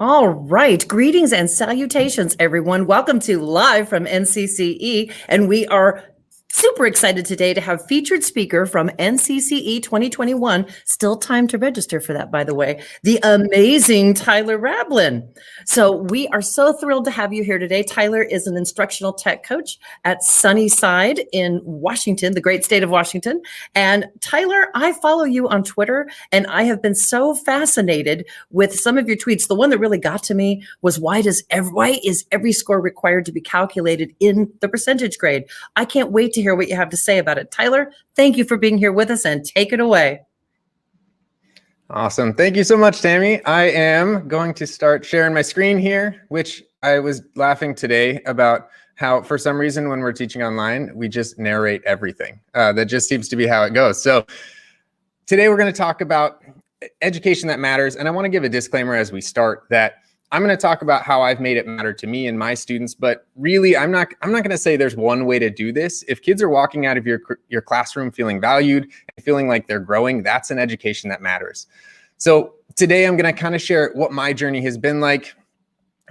All right. Greetings and salutations, everyone. Welcome to Live from NCCE. And we are super excited today to have featured speaker from NCCE 2021. Still time to register for that, by the way, the amazing Tyler Rablin. So we are so thrilled to have you here today. Tyler is an instructional tech coach at Sunnyside in Washington, the great state of Washington. And Tyler, I follow you on Twitter, and I have been so fascinated with some of your tweets. The one that really got to me was why is every score required to be calculated in the percentage grade? I can't wait to hear what you have to say about it. Tyler, thank you for being here with us, and take it away. Awesome. Thank you so much, Tammy. I am going to start sharing my screen here, which I was laughing today about how for some reason when we're teaching online, we just narrate everything. That just seems to be how it goes. So today we're going to talk about education that matters. And I want to give a disclaimer as we start that I'm going to talk about how I've made it matter to me and my students, but really I'm not going to say there's one way to do this. If kids are walking out of your classroom feeling valued and feeling like they're growing, that's an education that matters. So today I'm going to kind of share what my journey has been like.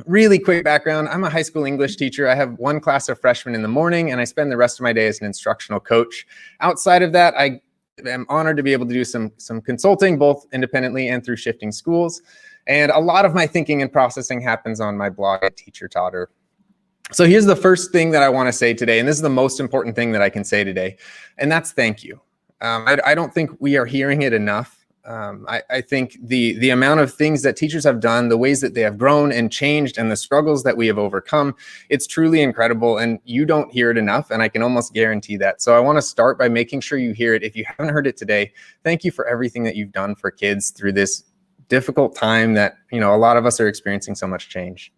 Really quick background. I'm a high school English teacher. I have one class of freshmen in the morning and I spend the rest of my day as an instructional coach. Outside of that, I'm honored to be able to do some consulting, both independently and through shifting schools. And a lot of my thinking and processing happens on my blog at Teacher Totter. So here's the first thing that I want to say today, and this is the most important thing that I can say today, and that's thank you. I don't think we are hearing it enough. I think the amount of things that teachers have done, the ways that they have grown and changed, and the struggles that we have overcome, it's truly incredible, and you don't hear it enough, and I can almost guarantee that. So I want to start by making sure you hear it. If you haven't heard it today, thank you for everything that you've done for kids through this difficult time that, a lot of us are experiencing so much change.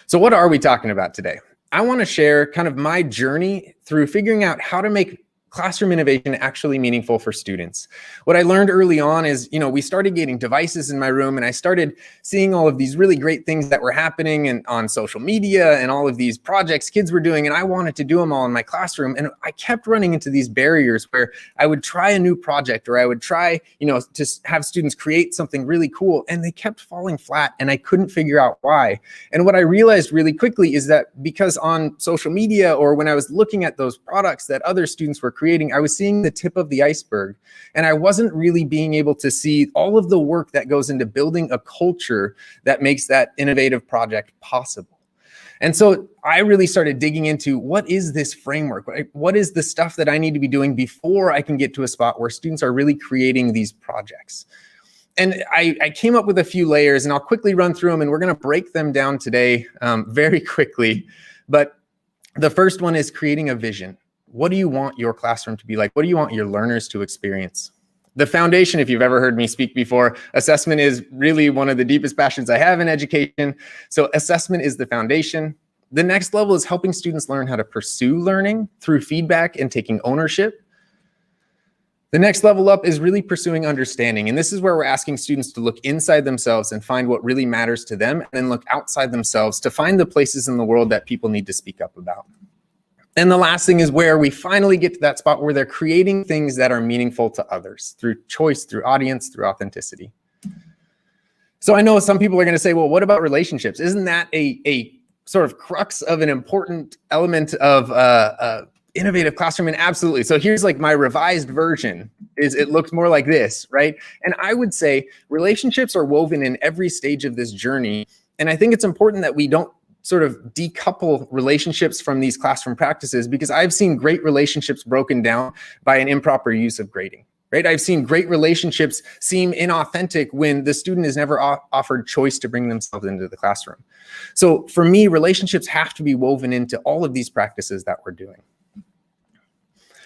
So what are we talking about today? I want to share kind of my journey through figuring out how to make classroom innovation actually meaningful for students. What I learned early on is, we started getting devices in my room and I started seeing all of these really great things that were happening and on social media and all of these projects kids were doing, and I wanted to do them all in my classroom. And I kept running into these barriers where I would try a new project or I would try, to have students create something really cool, and they kept falling flat and I couldn't figure out why. And what I realized really quickly is that because on social media or when I was looking at those products that other students were creating, I was seeing the tip of the iceberg, and I wasn't really being able to see all of the work that goes into building a culture that makes that innovative project possible. And so I really started digging into what is this framework? What is the stuff that I need to be doing before I can get to a spot where students are really creating these projects? And I came up with a few layers, and I'll quickly run through them, and we're going to break them down today very quickly. But the first one is creating a vision. What do you want your classroom to be like? What do you want your learners to experience? The foundation, if you've ever heard me speak before, assessment is really one of the deepest passions I have in education. So assessment is the foundation. The next level is helping students learn how to pursue learning through feedback and taking ownership. The next level up is really pursuing understanding. And this is where we're asking students to look inside themselves and find what really matters to them, and then look outside themselves to find the places in the world that people need to speak up about. And the last thing is where we finally get to that spot where they're creating things that are meaningful to others through choice, through audience, through authenticity. So I know some people are going to say, well, what about relationships? Isn't that a sort of crux of an important element of innovative classroom? And absolutely. So here's like my revised version. It looks more like this, right? And I would say relationships are woven in every stage of this journey. And I think it's important that we don't sort of decouple relationships from these classroom practices, because I've seen great relationships broken down by an improper use of grading, right? I've seen great relationships seem inauthentic when the student is never offered choice to bring themselves into the classroom. So for me, relationships have to be woven into all of these practices that we're doing.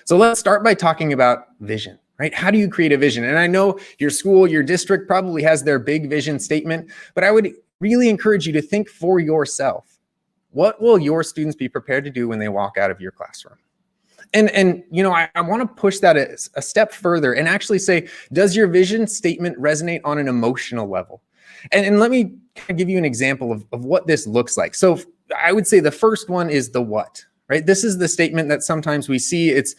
So let's start by talking about vision, right? How do you create a vision? And I know your school, your district probably has their big vision statement, but I would really encourage you to think for yourself. What will your students be prepared to do when they walk out of your classroom? And I want to push that a step further and actually say, does your vision statement resonate on an emotional level? And let me kind of give you an example of what this looks like. So I would say the first one is the what, right? This is the statement that sometimes we see. It's,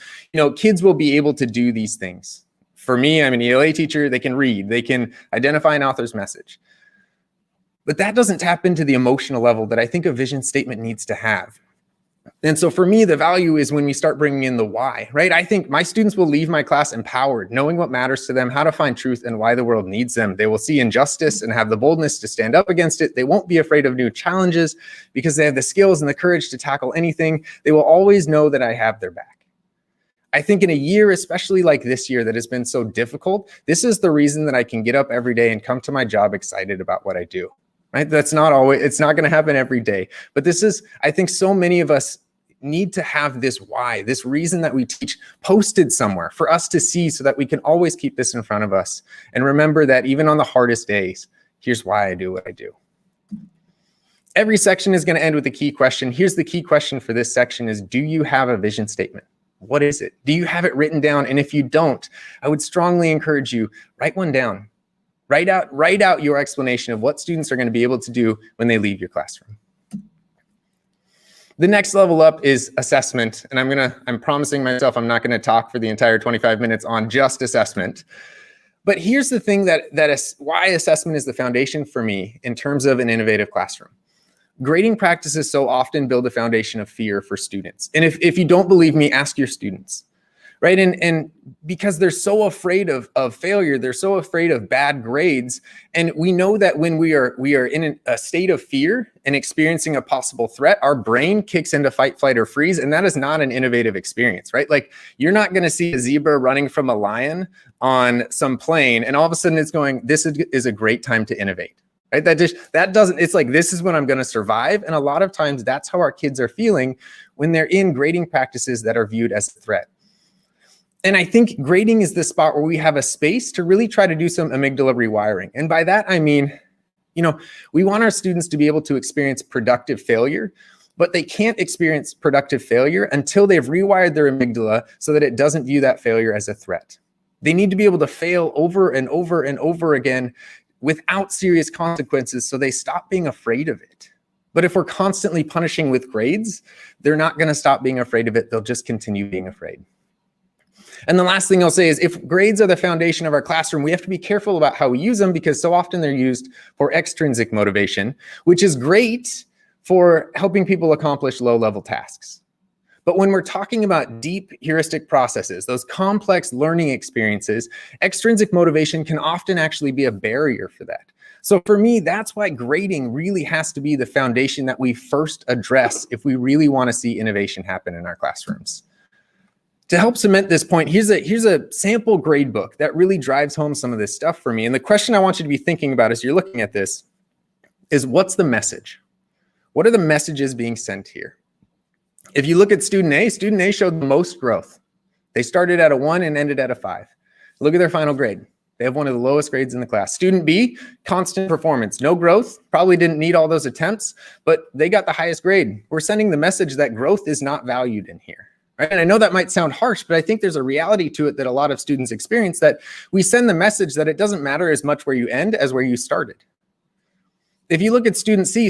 kids will be able to do these things. For me, I'm an ELA teacher. They can read, they can identify an author's message. But that doesn't tap into the emotional level that I think a vision statement needs to have. And so for me, the value is when we start bringing in the why, right? I think my students will leave my class empowered, knowing what matters to them, how to find truth, and why the world needs them. They will see injustice and have the boldness to stand up against it. They won't be afraid of new challenges because they have the skills and the courage to tackle anything. They will always know that I have their back. I think in a year, especially like this year that has been so difficult, this is the reason that I can get up every day and come to my job excited about what I do, right? That's not always, it's not going to happen every day. But this is, I think so many of us need to have this why, this reason that we teach posted somewhere for us to see so that we can always keep this in front of us and remember that even on the hardest days, here's why I do what I do. Every section is going to end with a key question. Here's the key question for this section is, do you have a vision statement? What is it? Do you have it written down? And if you don't, I would strongly encourage you, write one down. Write out your explanation of what students are going to be able to do when they leave your classroom. The next level up is assessment. And I'm promising myself I'm not going to talk for the entire 25 minutes on just assessment. But here's the thing why assessment is the foundation for me in terms of an innovative classroom. Grading practices so often build a foundation of fear for students. And if you don't believe me, ask your students, right? And because they're so afraid of failure, they're so afraid of bad grades. And we know that when we are in a state of fear and experiencing a possible threat, our brain kicks into fight, flight, or freeze. And that is not an innovative experience, right? Like you're not going to see a zebra running from a lion on some plane. And all of a sudden it's going, this is a great time to innovate. Right? That doesn't, it's like, this is when I'm going to survive. And a lot of times that's how our kids are feeling when they're in grading practices that are viewed as a threat. And I think grading is the spot where we have a space to really try to do some amygdala rewiring. And by that, I mean, we want our students to be able to experience productive failure, but they can't experience productive failure until they've rewired their amygdala so that it doesn't view that failure as a threat. They need to be able to fail over and over and over again without serious consequences, so they stop being afraid of it. But if we're constantly punishing with grades, they're not going to stop being afraid of it. They'll just continue being afraid. And the last thing I'll say is if grades are the foundation of our classroom, we have to be careful about how we use them because so often they're used for extrinsic motivation, which is great for helping people accomplish low-level tasks. But when we're talking about deep heuristic processes, those complex learning experiences, extrinsic motivation can often actually be a barrier for that. So for me, that's why grading really has to be the foundation that we first address if we really want to see innovation happen in our classrooms. To help cement this point, here's a sample grade book that really drives home some of this stuff for me. And the question I want you to be thinking about as you're looking at this is, what's the message? What are the messages being sent here? If you look at student A showed the most growth. They started at a 1 and ended at a 5. Look at their final grade. They have one of the lowest grades in the class. Student B, constant performance, no growth, probably didn't need all those attempts, but they got the highest grade. We're sending the message that growth is not valued in here. Right? And I know that might sound harsh, but I think there's a reality to it that a lot of students experience, that we send the message that it doesn't matter as much where you end as where you started. If you look at student C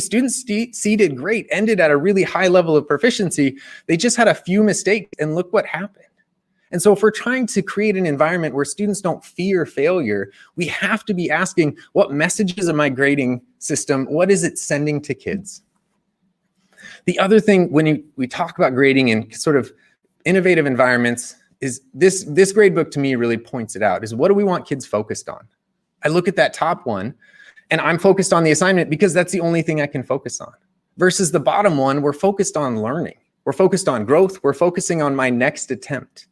did great, ended at a really high level of proficiency. They just had a few mistakes and look what happened. And so if we're trying to create an environment where students don't fear failure, we have to be asking, what messages in my grading system, what is it sending to kids? The other thing when we talk about grading in sort of innovative environments is this grade book to me really points it out, is what do we want kids focused on? I look at that top one, and I'm focused on the assignment because that's the only thing I can focus on. Versus the bottom one, we're focused on learning. We're focused on growth. We're focusing on my next attempt.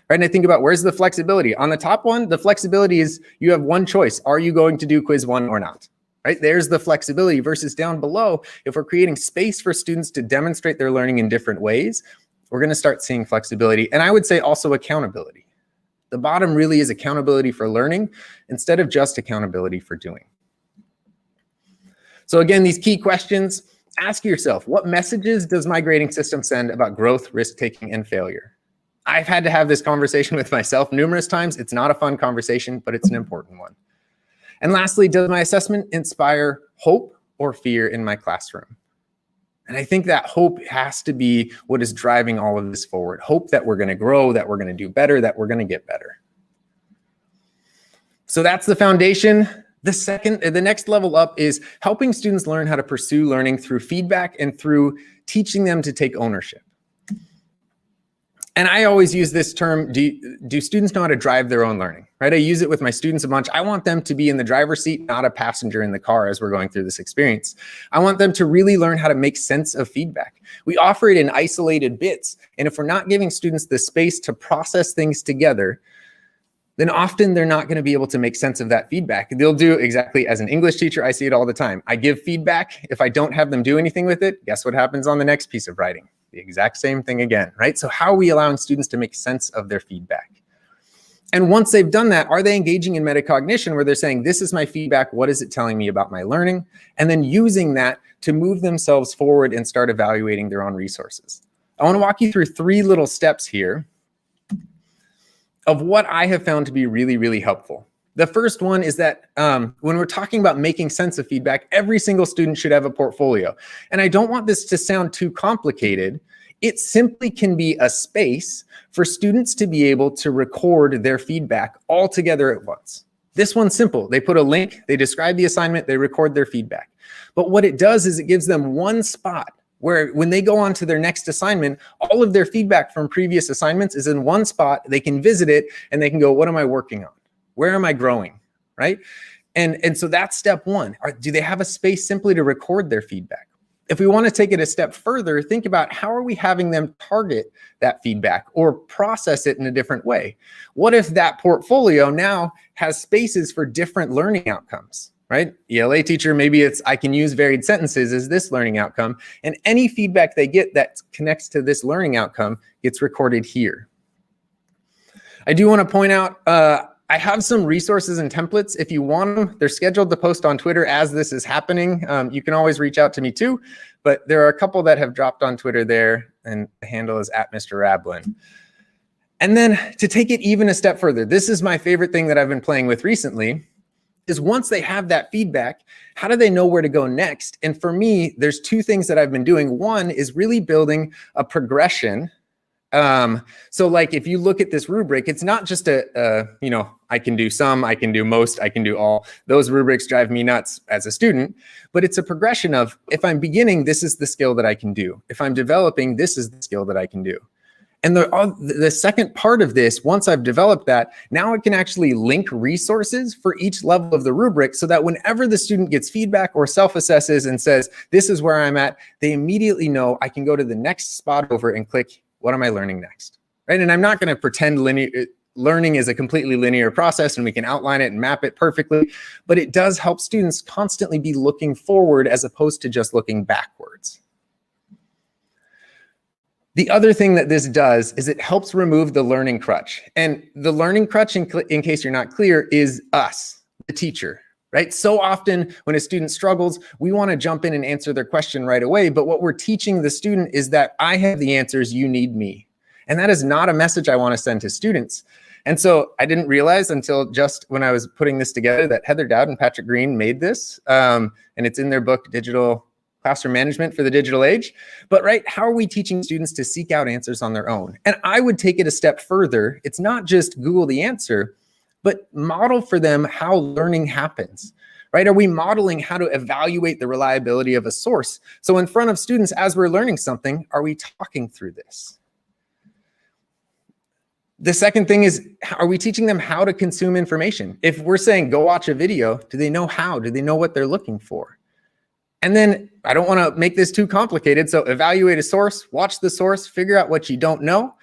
Right? And I think about, where's the flexibility? On the top one, the flexibility is you have one choice. Are you going to do quiz 1 or not? Right? There's the flexibility. Versus down below, if we're creating space for students to demonstrate their learning in different ways, we're going to start seeing flexibility. And I would say also accountability. The bottom really is accountability for learning instead of just accountability for doing. So again, these key questions, ask yourself, what messages does my grading system send about growth, risk-taking, and failure? I've had to have this conversation with myself numerous times. It's not a fun conversation, but it's an important one. And lastly, does my assessment inspire hope or fear in my classroom? And I think that hope has to be what is driving all of this forward. Hope that we're going to grow, that we're going to do better, that we're going to get better. So that's the foundation. The next level up is helping students learn how to pursue learning through feedback and through teaching them to take ownership. And I always use this term, do students know how to drive their own learning, right? I use it with my students a bunch. I want them to be in the driver's seat, not a passenger in the car as we're going through this experience. I want them to really learn how to make sense of feedback. We offer it in isolated bits. And if we're not giving students the space to process things together, then often they're not going to be able to make sense of that feedback. They'll do exactly as an English teacher, I see it all the time. I give feedback. If I don't have them do anything with it, guess what happens on the next piece of writing? The exact same thing again, right? So how are we allowing students to make sense of their feedback? And once they've done that, are they engaging in metacognition where they're saying, this is my feedback, what is it telling me about my learning? And then using that to move themselves forward and start evaluating their own resources. I want to walk you through 3 little steps here of what I have found to be really, really helpful. The first one is that when we're talking about making sense of feedback, every single student should have a portfolio. And I don't want this to sound too complicated. It simply can be a space for students to be able to record their feedback all together at once. This one's simple. They put a link, they describe the assignment, they record their feedback. But what it does is it gives them one spot where when they go on to their next assignment, all of their feedback from previous assignments is in one spot. They can visit it and they can go, what am I working on? Where am I growing, right? And so that's step one. Do they have a space simply to record their feedback? If we want to take it a step further, think about how are we having them target that feedback or process it in a different way? What if that portfolio now has spaces for different learning outcomes, right? ELA teacher, maybe it's I can use varied sentences as this learning outcome, and any feedback they get that connects to this learning outcome gets recorded here. I do want to point out, I have some resources and templates. If you want them, they're scheduled to post on Twitter as this is happening. You can always reach out to me too, but there are a couple that have dropped on Twitter there, and the handle is @Mr. And then to take it even a step further, this is my favorite thing that I've been playing with recently, is once they have that feedback, how do they know where to go next? And for me, there's 2 things that I've been doing. One is really building a progression. So like if you look at this rubric, it's not just I can do some, I can do most, I can do all. Those rubrics drive me nuts as a student, but it's a progression of if I'm beginning, this is the skill that I can do. If I'm developing, this is the skill that I can do. And the second part of this, once I've developed that, now I can actually link resources for each level of the rubric so that whenever the student gets feedback or self-assesses and says, this is where I'm at, they immediately know I can go to the next spot over and click, what am I learning next, right? And I'm not going to pretend learning is a completely linear process and we can outline it and map it perfectly, but it does help students constantly be looking forward as opposed to just looking backwards. The other thing that this does is it helps remove the learning crutch. And the learning crutch, in case you're not clear, is us, the teacher, right? So often when a student struggles, we want to jump in and answer their question right away. But what we're teaching the student is that I have the answers, you need me. And that is not a message I want to send to students. And so I didn't realize until just when I was putting this together that Heather Dowd and Patrick Green made this. And it's in their book, Digital Classroom Management for the Digital Age. But right, how are we teaching students to seek out answers on their own? And I would take it a step further. It's not just Google the answer, but model for them how learning happens, right? Are we modeling how to evaluate the reliability of a source? So in front of students, as we're learning something, are we talking through this? The second thing is, are we teaching them how to consume information? If we're saying, go watch a video, do they know how? Do they know what they're looking for? And then I don't want to make this too complicated. So evaluate a source, watch the source, figure out what you don't know,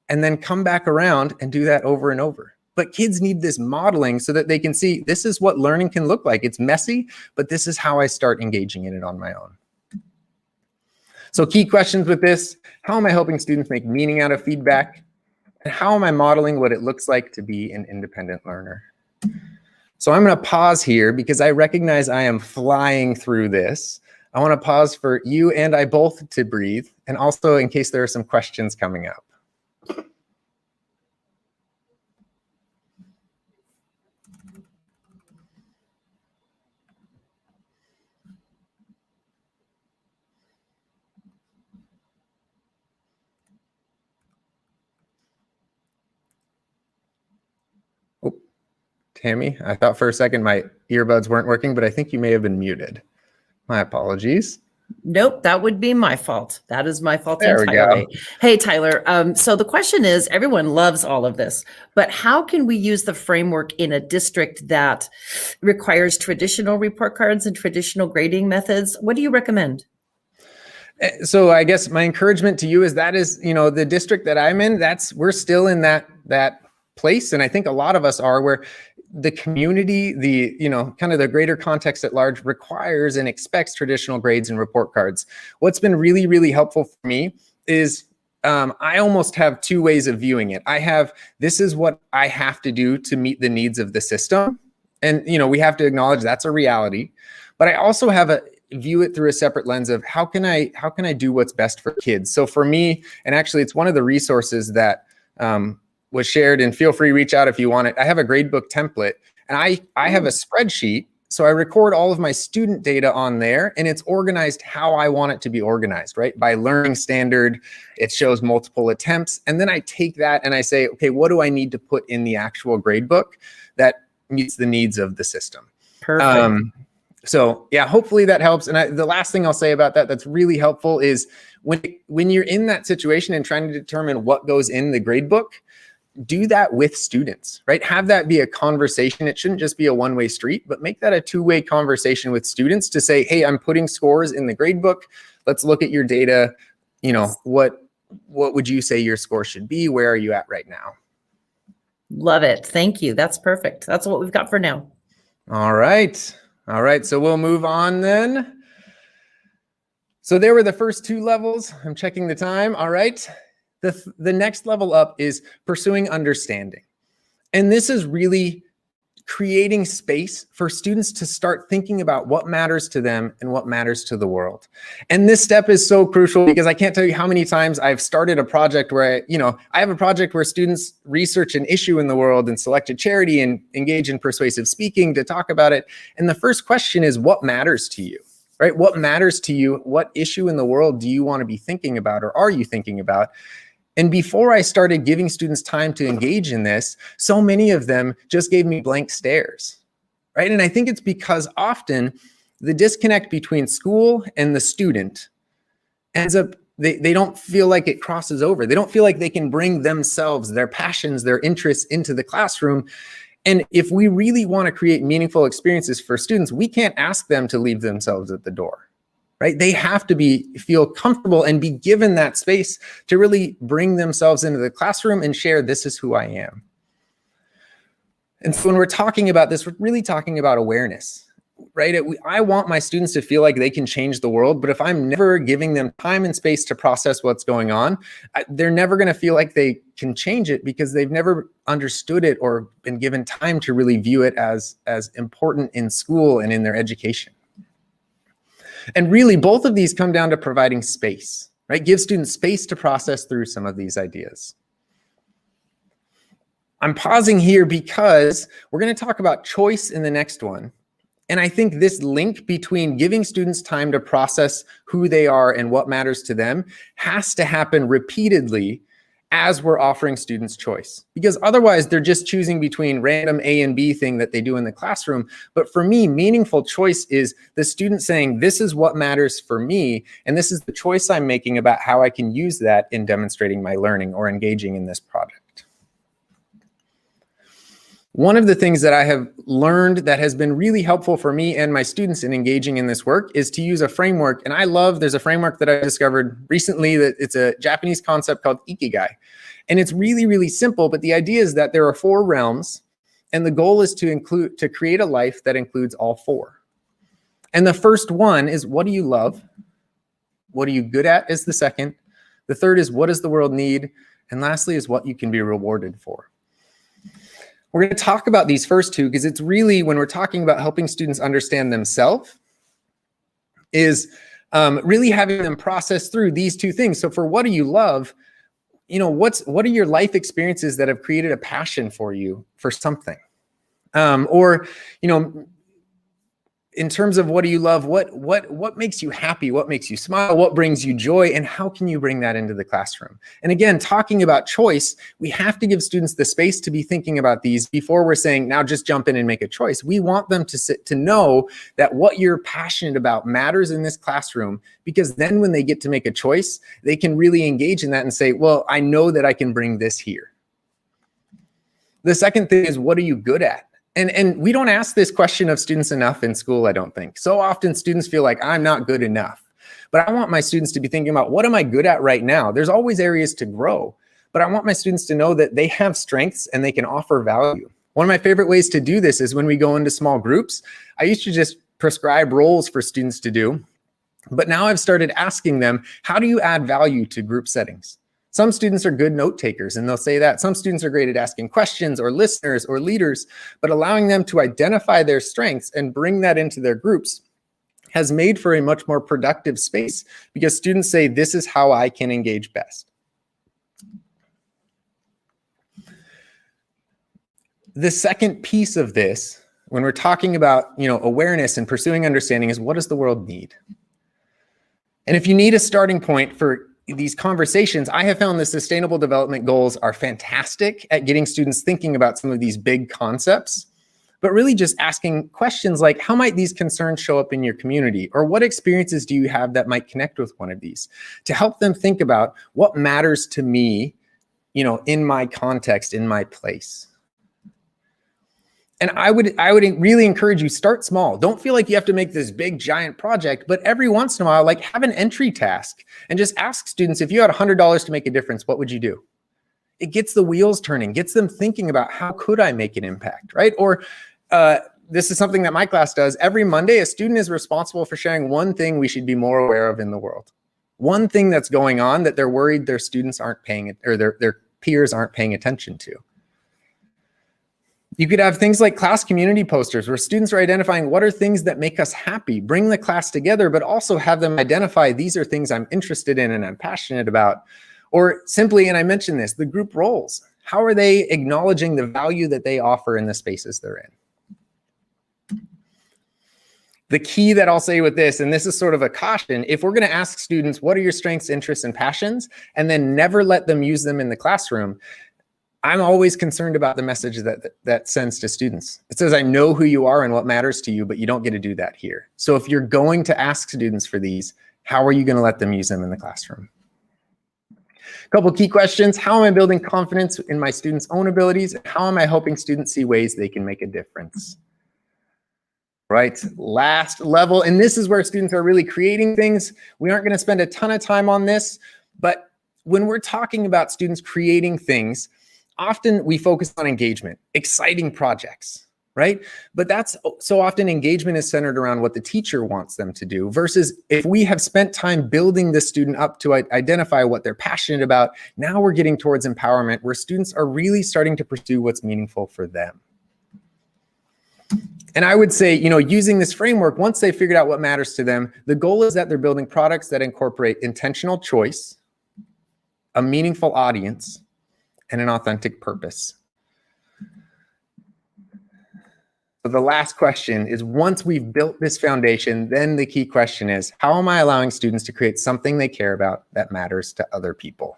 and then come back around and do that over and over. But kids need this modeling so that they can see this is what learning can look like. It's messy, but this is how I start engaging in it on my own. So key questions with this: how am I helping students make meaning out of feedback? And how am I modeling what it looks like to be an independent learner? So I'm going to pause here because I recognize I am flying through this. I want to pause for you and I both to breathe, and also in case there are some questions coming up. Tammy, I thought for a second my earbuds weren't working, but I think you may have been muted. My apologies. Nope, that would be my fault. That is my fault There we entirely. go. Hey, Tyler. So the question is, everyone loves all of this, but how can we use the framework in a district that requires traditional report cards and traditional grading methods? What do you recommend? So I guess my encouragement to you is the district that I'm in, we're still in that place. And I think a lot of us are, where the community, kind of the greater context at large requires and expects traditional grades and report cards. What's been really, really helpful for me is I almost have two ways of viewing it. This is what I have to do to meet the needs of the system. And, we have to acknowledge that's a reality. But I also view it through a separate lens of how can I do what's best for kids. So for me, and actually it's one of the resources that was shared, and feel free to reach out if you want it. I have a gradebook template, and I have a spreadsheet. So I record all of my student data on there, and it's organized how I want it to be organized, right? By learning standard, it shows multiple attempts. And then I take that and I say, okay, what do I need to put in the actual gradebook that meets the needs of the system? Perfect. So yeah, hopefully that helps. And the last thing I'll say about that's really helpful is when you're in that situation and trying to determine what goes in the gradebook, do that with students, right? Have that be a conversation. It shouldn't just be a one-way street, but make that a two-way conversation with students to say, hey, I'm putting scores in the gradebook. Let's look at your data. What would you say your score should be? Where are you at right now? Love it. Thank you. That's perfect. That's what we've got for now. All right. So we'll move on then. So there were the first two levels. I'm checking the time. All right. The next level up is pursuing understanding. And this is really creating space for students to start thinking about what matters to them and what matters to the world. And this step is so crucial because I can't tell you how many times I've started a project where, I have a project where students research an issue in the world and select a charity and engage in persuasive speaking to talk about it. And the first question is, what matters to you? Right? What matters to you? What issue in the world do you want to be thinking about, or are you thinking about? And before I started giving students time to engage in this, so many of them just gave me blank stares, right? And I think it's because often the disconnect between school and the student ends up, they don't feel like it crosses over. They don't feel like they can bring themselves, their passions, their interests into the classroom. And if we really want to create meaningful experiences for students, we can't ask them to leave themselves at the door. Right? They have to feel comfortable and be given that space to really bring themselves into the classroom and share, this is who I am. And so when we're talking about this, we're really talking about awareness, right? I want my students to feel like they can change the world, but if I'm never giving them time and space to process what's going on, they're never going to feel like they can change it because they've never understood it or been given time to really view it as important in school and in their education. And really, both of these come down to providing space, right? Give students space to process through some of these ideas. I'm pausing here because we're going to talk about choice in the next one. And I think this link between giving students time to process who they are and what matters to them has to happen repeatedly as we're offering students choice, because otherwise they're just choosing between random A and B thing that they do in the classroom. But for me, meaningful choice is the student saying, this is what matters for me, and this is the choice I'm making about how I can use that in demonstrating my learning or engaging in this project. One of the things that I have learned that has been really helpful for me and my students in engaging in this work is to use a framework. And there's a framework that I discovered recently that it's a Japanese concept called Ikigai. And it's really, really simple, but the idea is that there are 4 realms, and the goal is to create a life that includes all 4. And the first one is, what do you love? What are you good at is the second. The third is, what does the world need? And lastly is what you can be rewarded for. We're going to talk about these first two because it's really, when we're talking about helping students understand themselves, is really having them process through these two things. So for what do you love, what are your life experiences that have created a passion for you for something? in terms of what do you love, what makes you happy, what makes you smile, what brings you joy, and how can you bring that into the classroom? And again, talking about choice, we have to give students the space to be thinking about these before we're saying, now just jump in and make a choice. We want them to know that what you're passionate about matters in this classroom, because then when they get to make a choice, they can really engage in that and say, well, I know that I can bring this here. The second thing is, what are you good at? And we don't ask this question of students enough in school, I don't think. So often students feel like I'm not good enough. But I want my students to be thinking about, what am I good at right now? There's always areas to grow. But I want my students to know that they have strengths and they can offer value. One of my favorite ways to do this is when we go into small groups. I used to just prescribe roles for students to do. But now I've started asking them, how do you add value to group settings? Some students are good note takers, and they'll say that. Some students are great at asking questions, or listeners, or leaders, but allowing them to identify their strengths and bring that into their groups has made for a much more productive space, because students say, this is how I can engage best. The second piece of this, when we're talking about, awareness and pursuing understanding, is, what does the world need? And if you need a starting point for these conversations, I have found the Sustainable Development Goals are fantastic at getting students thinking about some of these big concepts, but really just asking questions like, how might these concerns show up in your community? Or what experiences do you have that might connect with one of these? To help them think about what matters to me, in my context, in my place. And I would really encourage you, start small. Don't feel like you have to make this big giant project, but every once in a while, have an entry task and just ask students, if you had $100 to make a difference, what would you do? It gets the wheels turning, gets them thinking about, how could I make an impact, right? Or this is something that my class does. Every Monday, a student is responsible for sharing one thing we should be more aware of in the world. One thing that's going on that they're worried their students aren't paying, or their peers aren't paying attention to. You could have things like class community posters where students are identifying what are things that make us happy, bring the class together, but also have them identify, these are things I'm interested in and I'm passionate about. Or simply, and I mentioned this, the group roles. How are they acknowledging the value that they offer in the spaces they're in? The key that I'll say with this, and this is sort of a caution, if we're going to ask students, what are your strengths, interests, and passions, and then never let them use them in the classroom, I'm always concerned about the message that sends to students. It says, I know who you are and what matters to you, but you don't get to do that here. So if you're going to ask students for these, how are you going to let them use them in the classroom? A couple key questions. How am I building confidence in my students' own abilities? How am I helping students see ways they can make a difference? Right, last level, and this is where students are really creating things. We aren't going to spend a ton of time on this, but when we're talking about students creating things, often we focus on engagement, exciting projects, right? But that's so often engagement is centered around what the teacher wants them to do, versus if we have spent time building the student up to identify what they're passionate about, now we're getting towards empowerment where students are really starting to pursue what's meaningful for them. And I would say, using this framework, once they figured out what matters to them, the goal is that they're building products that incorporate intentional choice, a meaningful audience, and an authentic purpose. So the last question is, once we've built this foundation, then the key question is, how am I allowing students to create something they care about that matters to other people?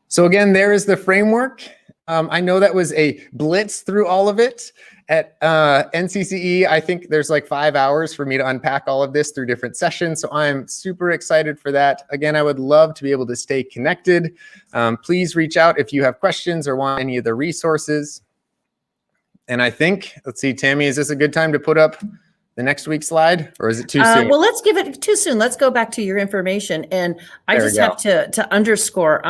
So again, there is the framework. I know that was a blitz through all of it. At NCCE, I think there's like 5 hours for me to unpack all of this through different sessions. So I'm super excited for that. Again, I would love to be able to stay connected. Please reach out if you have questions or want any of the resources. And I think, let's see, Tammy, is this a good time to put up the next week's slide, or is it too soon? Well, let's give it too soon. Let's go back to your information. And I just have to underscore,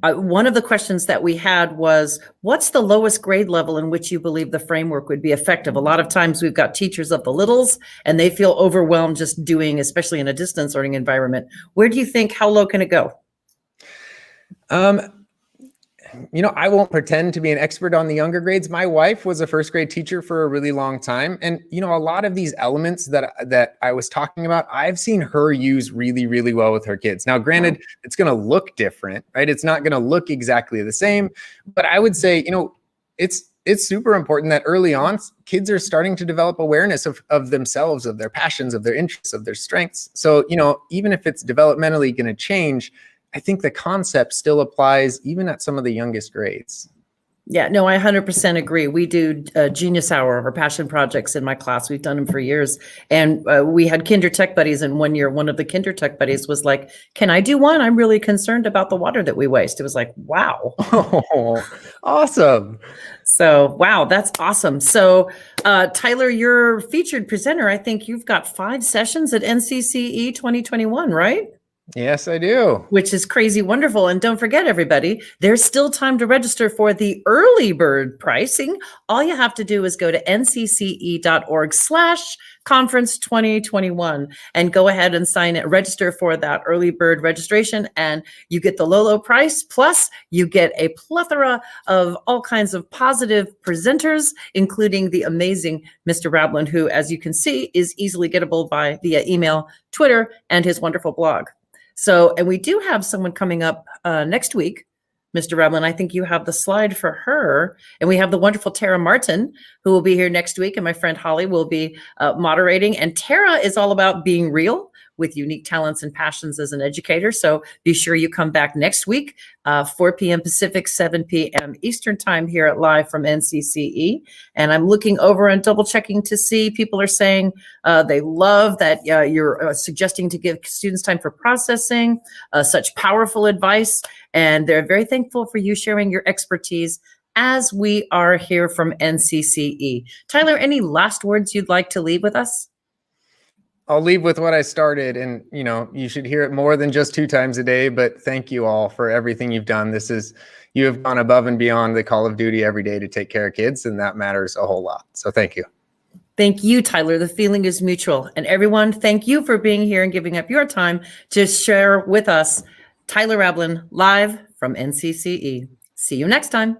one of the questions that we had was, what's the lowest grade level in which you believe the framework would be effective? A lot of times we've got teachers of the littles and they feel overwhelmed just doing, especially in a distance learning environment. Where do you think, how low can it go? I won't pretend to be an expert on the younger grades. My wife was a first grade teacher for a really long time. And, a lot of these elements that I was talking about, I've seen her use really, really well with her kids. Now, granted, it's going to look different, right? It's not going to look exactly the same, but I would say, it's super important that early on kids are starting to develop awareness of themselves, of their passions, of their interests, of their strengths. So, even if it's developmentally going to change, I think the concept still applies even at some of the youngest grades. Yeah, no, I 100% agree. We do Genius Hour or passion projects in my class. We've done them for years. And we had Kinder Tech Buddies. And one year, one of the Kinder Tech Buddies was like, can I do one? I'm really concerned about the water that we waste. It was like, wow. Oh, awesome. So, wow, that's awesome. So, Tyler, you're featured presenter. I think you've got 5 sessions at NCCE 2021, right? Yes, I do. Which is crazy wonderful. And don't forget, everybody, there's still time to register for the early bird pricing. All you have to do is go to ncce.org/conference 2021 and go ahead and register for that early bird registration. And you get the low price. Plus, you get a plethora of all kinds of positive presenters, including the amazing Mr. Rabland, who, as you can see, is easily gettable via email, Twitter, and his wonderful blog. So, and we do have someone coming up next week, Mr. Rabland. I think you have the slide for her. And we have the wonderful Tara Martin, who will be here next week. And my friend Holly will be moderating. And Tara is all about being real with unique talents and passions as an educator. So be sure you come back next week, 4 p.m. Pacific, 7 p.m. Eastern time here at Live from NCCE. And I'm looking over and double checking to see people are saying they love that you're suggesting to give students time for processing, such powerful advice. And they're very thankful for you sharing your expertise as we are here from NCCE. Tyler, any last words you'd like to leave with us? I'll leave with what I started, and you should hear it more than just 2 times a day, but thank you all for everything you've done. You have gone above and beyond the call of duty every day to take care of kids, and that matters a whole lot. So thank you. Thank you, Tyler. The feeling is mutual. And everyone, thank you for being here and giving up your time to share with us. Tyler Rabland, live from NCCE. See you next time.